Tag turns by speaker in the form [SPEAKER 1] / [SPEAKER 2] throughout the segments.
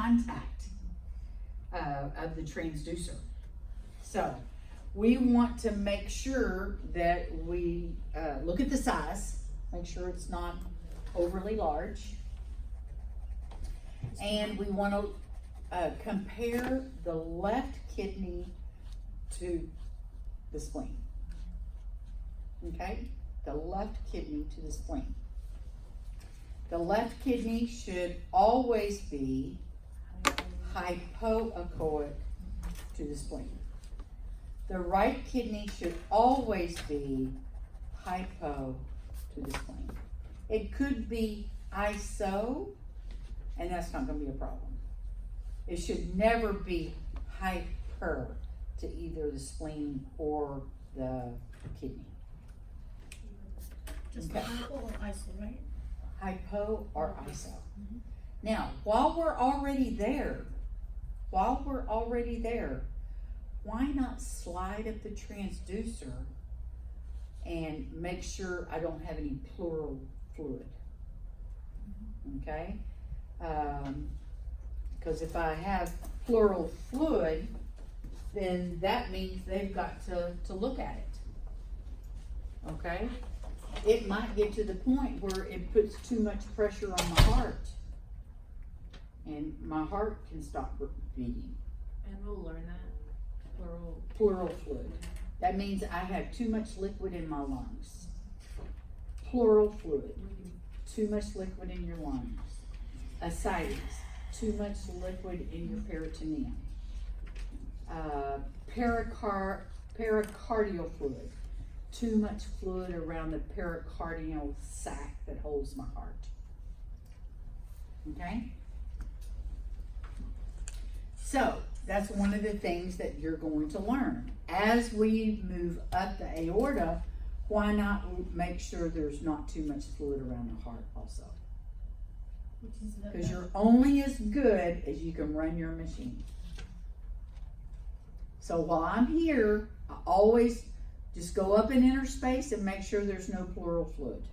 [SPEAKER 1] contact of the transducer. So we want to make sure that we look at the size, make sure it's not overly large. And we want to compare the left kidney to the spleen. Okay? The left kidney to the spleen. The left kidney should always be hypoechoic to the spleen. The right kidney should always be hypo to the spleen. It could be iso, and that's not going to be a problem. It should never be hyper to either the spleen or the kidney.
[SPEAKER 2] Just
[SPEAKER 1] Okay.
[SPEAKER 2] hypo or iso, right?
[SPEAKER 1] Hypo or iso. Now, while we're already there, why not slide up the transducer and make sure I don't have any pleural fluid? Okay? Because if I have pleural fluid, then that means they've got to look at it. Okay? It might get to the point where it puts too much pressure on my heart, and my heart can stop beating.
[SPEAKER 3] And we'll learn that.
[SPEAKER 1] Pleural fluid. That means I have too much liquid in my lungs. Pleural fluid. Too much liquid in your lungs. Ascites. Too much liquid in your peritoneum. Pericardial fluid. Too much fluid around the pericardial sac that holds my heart. Okay? So, that's one of the things that you're going to learn. As we move up the aorta, why not make sure there's not too much fluid around the heart also? Because you're only as good as you can run your machine. So while I'm here, I always just go up in inner space and make sure there's no pleural fluid.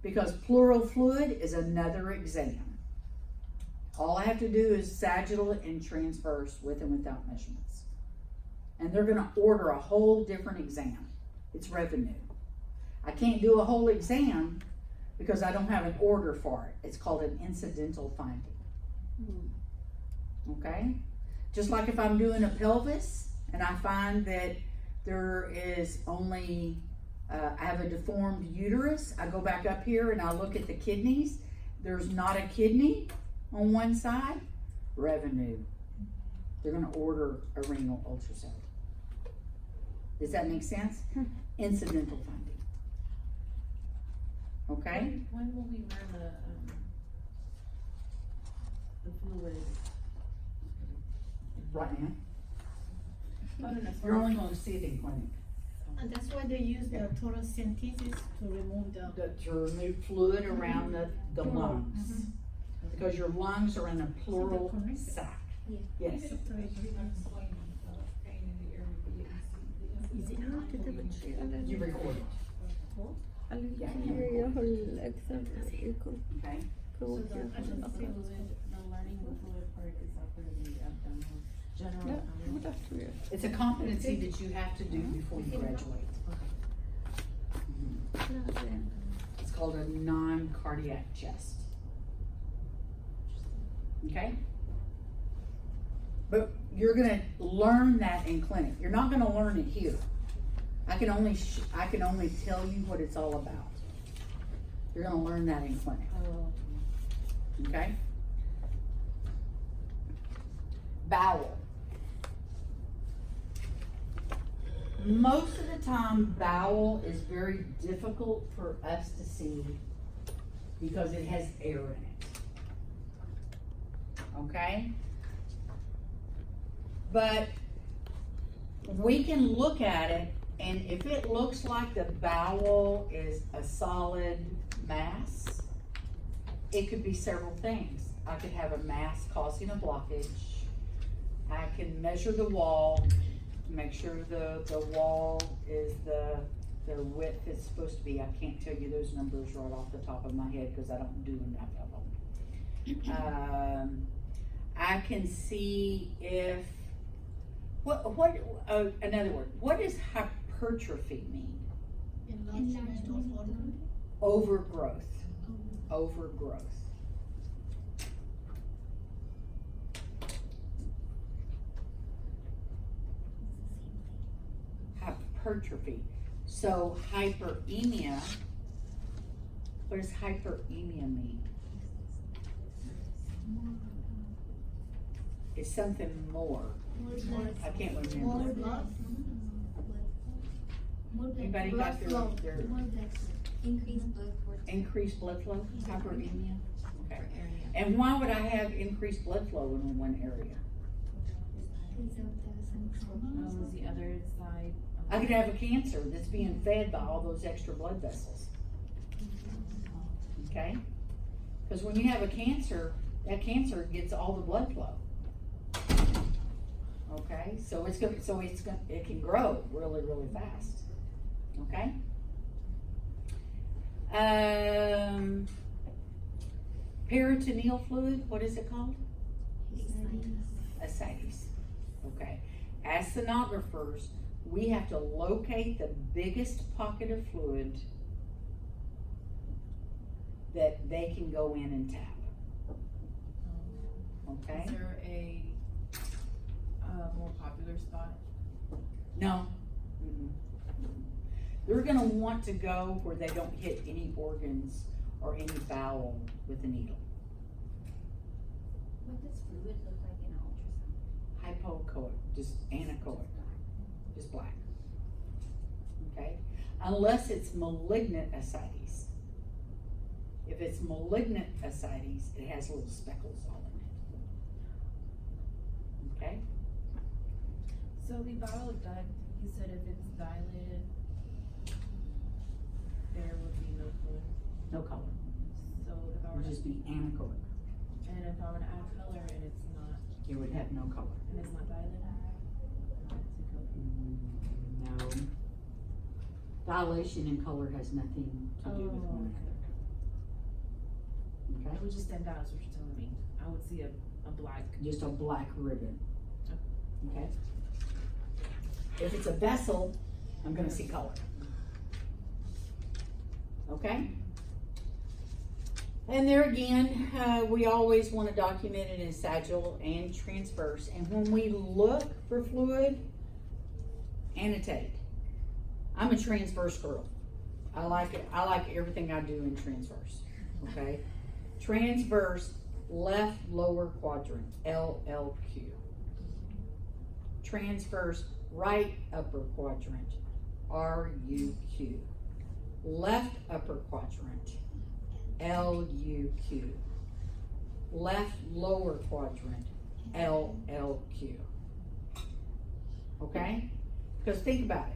[SPEAKER 1] Because pleural fluid is another exam. All I have to do is sagittal and transverse with and without measurements. And they're going to order a whole different exam. It's revenue. I can't do a whole exam because I don't have an order for it. It's called an incidental finding. Okay? Just like if I'm doing a pelvis and I find that there is only, I have a deformed uterus, I go back up here and I look at the kidneys. There's not a kidney on one side, revenue. They're going to order a renal ultrasound. Does that make sense? Incidental finding. Okay?
[SPEAKER 3] When will we learn the fluid?
[SPEAKER 1] Right now.
[SPEAKER 3] I don't know.
[SPEAKER 1] You're only going to see it in clinic.
[SPEAKER 2] And that's why they use the thoracentesis to remove
[SPEAKER 1] To remove fluid around the lungs. Because your lungs are in a pleural sac. Yes.
[SPEAKER 2] Is it
[SPEAKER 1] You record it.
[SPEAKER 4] Okay.
[SPEAKER 3] So the learning the fluid part is after the abdominal general.
[SPEAKER 1] It's a competency that you have to do before you graduate. It's called a non-cardiac chest. Okay? But you're gonna learn that in clinic. You're not gonna learn it here. I can only tell you what it's all about. You're gonna learn that in clinic. Okay? Bowel. Most of the time, bowel is very difficult for us to see because it has air in it. Okay? But we can look at it, and if it looks like the bowel is a solid mass, it could be several things. I could have a mass causing a blockage. I can measure the wall, make sure the wall is the width it's supposed to be. I can't tell you those numbers right off the top of my head because I don't do enough of them. I can see if, another word, what does hypertrophy mean?
[SPEAKER 2] Enlargement of organ.
[SPEAKER 1] Overgrowth. Overgrowth. Hypertrophy. So hyperemia, what does hyperemia mean? It's something more. I can't
[SPEAKER 2] More
[SPEAKER 1] remember.
[SPEAKER 2] blood.
[SPEAKER 1] Anybody got their
[SPEAKER 4] Increased blood flow.
[SPEAKER 1] increased blood flow? Hyperemia? Okay.
[SPEAKER 3] area.
[SPEAKER 1] And why would I have increased blood flow in one area?
[SPEAKER 3] Was the other side?
[SPEAKER 1] I could have a cancer that's being fed by all those extra blood vessels. Okay? Because when you have a cancer, that cancer gets all the blood flow. Okay? So it can grow really, really fast. Okay? Peritoneal fluid, what is it called? Ascites. Okay. As sonographers, we have to locate the biggest pocket of fluid that they can go in and tap. Okay?
[SPEAKER 3] Is there a more popular spot?
[SPEAKER 1] No. Mm-mm. They're gonna want to go where they don't hit any organs or any bowel with a needle.
[SPEAKER 4] What does fluid look like in an ultrasound?
[SPEAKER 1] Hypoechoic, just anechoic, just black. Okay? Unless it's malignant ascites. If it's malignant ascites, it has little speckles all in it. Okay?
[SPEAKER 3] So the bowel duct, you said if it's dilated, there would be no fluid.
[SPEAKER 1] No color.
[SPEAKER 3] So if I
[SPEAKER 1] It
[SPEAKER 3] were
[SPEAKER 1] would
[SPEAKER 3] to,
[SPEAKER 1] just be anechoic.
[SPEAKER 3] and if I were to add color and it's not,
[SPEAKER 1] It would have no color.
[SPEAKER 3] dilated,
[SPEAKER 1] No. Dilation and color has nothing to do with one another.
[SPEAKER 3] it would just stand out, is what you're telling me. I would see a black.
[SPEAKER 1] Just a black ribbon. Okay? If it's a vessel, I'm gonna see color. Okay? And there again, we always want to document it in sagittal and transverse. And when we look for fluid, annotate. I'm a transverse girl. I like it. I like everything I do in transverse. Okay? Transverse, left lower quadrant, LLQ. Transverse, right upper quadrant, RUQ. Left upper quadrant, LUQ. Left lower quadrant, LLQ. Okay? Because think about it.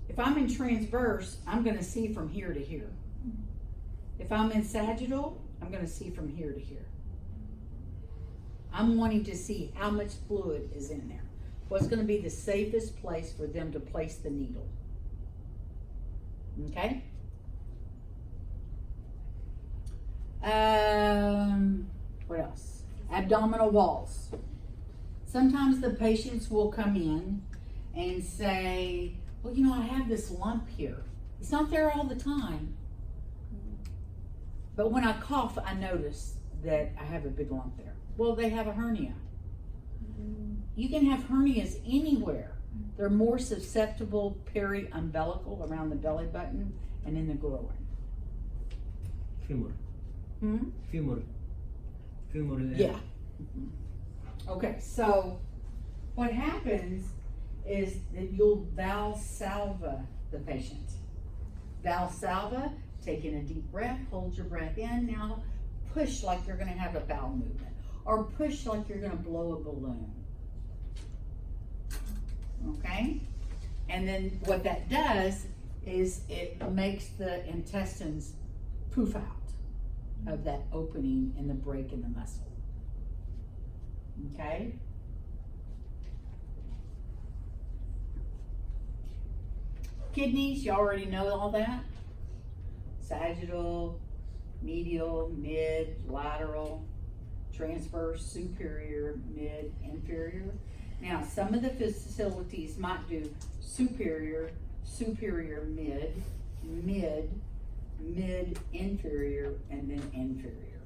[SPEAKER 1] If I'm in transverse, I'm going to see from here to here. If I'm in sagittal, I'm going to see from here to here. I'm wanting to see how much fluid is in there. What's going to be the safest place for them to place the needle. Okay? What else? Abdominal walls. Sometimes the patients will come in and say, well, you know, I have this lump here. It's not there all the time. But when I cough, I notice that I have a big lump there. Well, they have a hernia. You can have hernias anywhere. They're more susceptible peri-umbilical around the belly button and in the groin.
[SPEAKER 5] Femur.
[SPEAKER 1] Hmm?
[SPEAKER 5] Femur. Femur.
[SPEAKER 1] Yeah. Okay, so what happens is that you'll Valsalva the patient. Valsalva, take in a deep breath, hold your breath in. Now push like you're going to have a bowel movement, or push like you're going to blow a balloon. Okay? And then what that does is it makes the intestines poof out of that opening in the break in the muscle. Okay? Kidneys, you already know all that. Sagittal, medial, mid, lateral. transverse, superior, mid, inferior. Now, some of the facilities might do superior, superior, mid, mid, mid, inferior, and then inferior,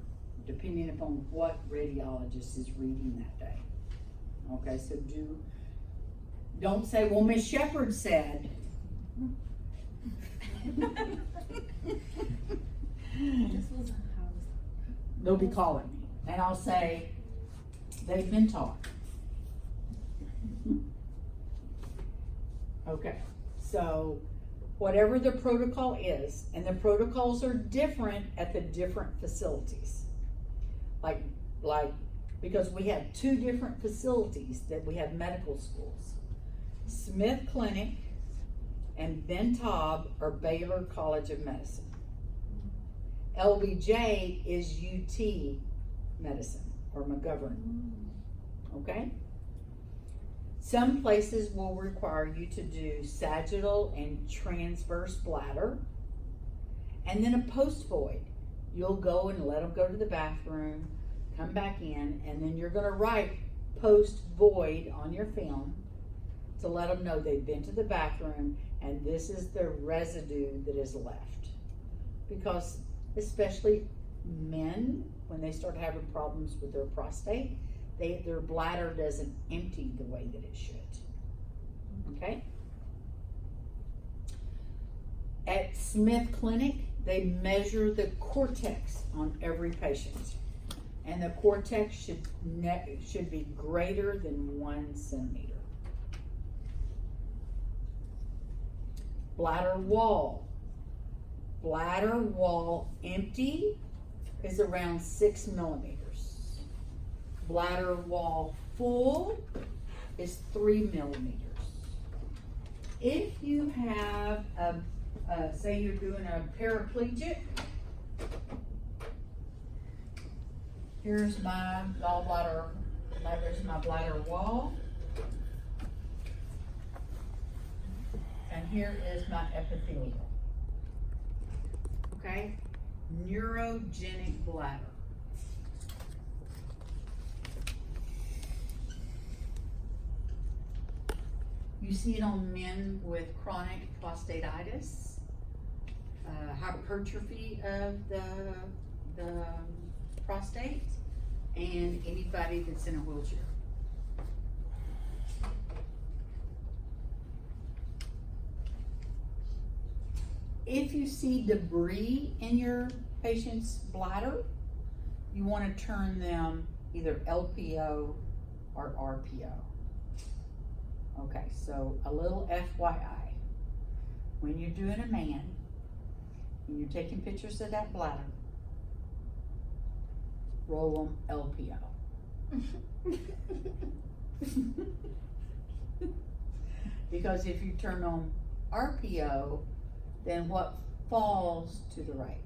[SPEAKER 1] depending upon what radiologist is reading that day. Okay, so don't say, well, Miss Shepherd said.
[SPEAKER 3] This was how
[SPEAKER 1] They'll be calling me, and I'll say, they've been taught. Okay, so whatever the protocol is, and the protocols are different at the different facilities. Like, because we have two different facilities that we have medical schools. Smith Clinic and Ben Taub are Baylor College of Medicine. LBJ is UT Medicine or McGovern. Okay? Some places will require you to do sagittal and transverse bladder, and then a post void. You'll go and let them go to the bathroom, come back in, and then you're going to write post void on your film to let them know they've been to the bathroom and this is the residue that is left. Because especially men, when they start having problems with their prostate, their bladder doesn't empty the way that it should. Okay? At Smith Clinic, they measure the cortex on every patient. And the cortex should be greater than 1 centimeter. Bladder wall. Bladder wall empty is around 6 millimeters. Bladder wall full is 3 millimeters. If you have say you're doing a paraplegic, here's my gallbladder, there's my bladder wall. And here is my epithelial. Okay? Neurogenic bladder. You see it on men with chronic prostatitis, hypertrophy of the prostate, and anybody that's in a wheelchair. If you see debris in your patient's bladder, you want to turn them either LPO or RPO. Okay, so a little FYI. When you're doing a man, and you're taking pictures of that bladder, roll them LPO. Because if you turn on RPO, then what falls to the right?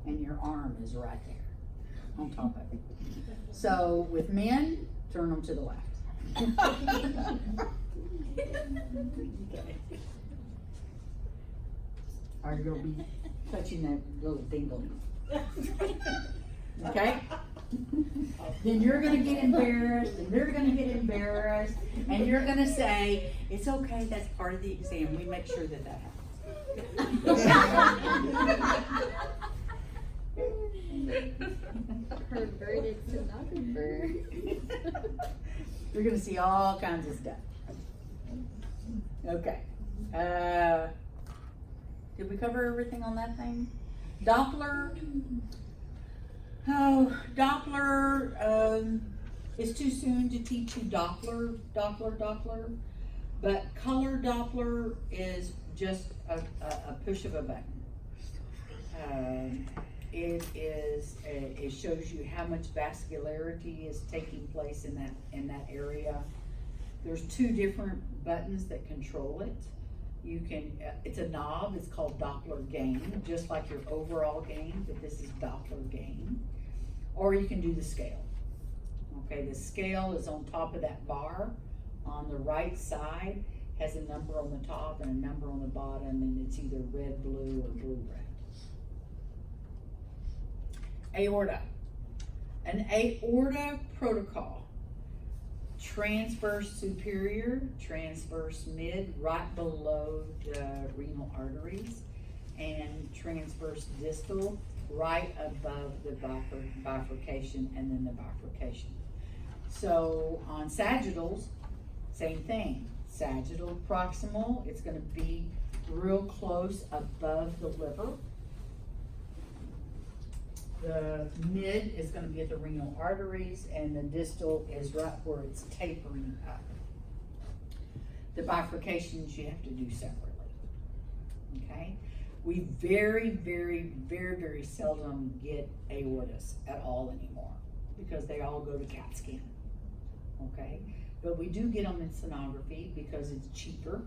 [SPEAKER 1] And your arm is right there on top of it. So with men, turn them to the left. Okay. Or you'll be touching that little dingle. Okay? Then you're gonna get embarrassed, and they're gonna get embarrassed, and you're gonna say, it's okay, that's part of the exam. We make sure that that happens.
[SPEAKER 4] Perverted sonographer.
[SPEAKER 1] You're gonna see all kinds of stuff. Okay. Did we cover everything on that thing? Doppler. Oh, Doppler, it's too soon to teach you Doppler. But color Doppler is just a push of a button. It shows you how much vascularity is taking place in that area. There's 2 different buttons that control it. You can, it's a knob, it's called Doppler gain, just like your overall gain, but this is Doppler gain. Or you can do the scale. Okay, the scale is on top of that bar. On the right side has a number on the top and a number on the bottom, and it's either red, blue, or blue, red. Aorta. An aorta protocol. Transverse superior, transverse mid, right below the renal arteries, and transverse distal, right above the bifurcation and then the bifurcation. So on sagittals, same thing. Sagittal proximal, it's going to be real close above the liver. The mid is going to be at the renal arteries, and the distal is right where it's tapering up. The bifurcations you have to do separately. Okay? We very, very, very, very seldom get aortas at all anymore because they all go to CAT scan. Okay? But we do get them in sonography because it's cheaper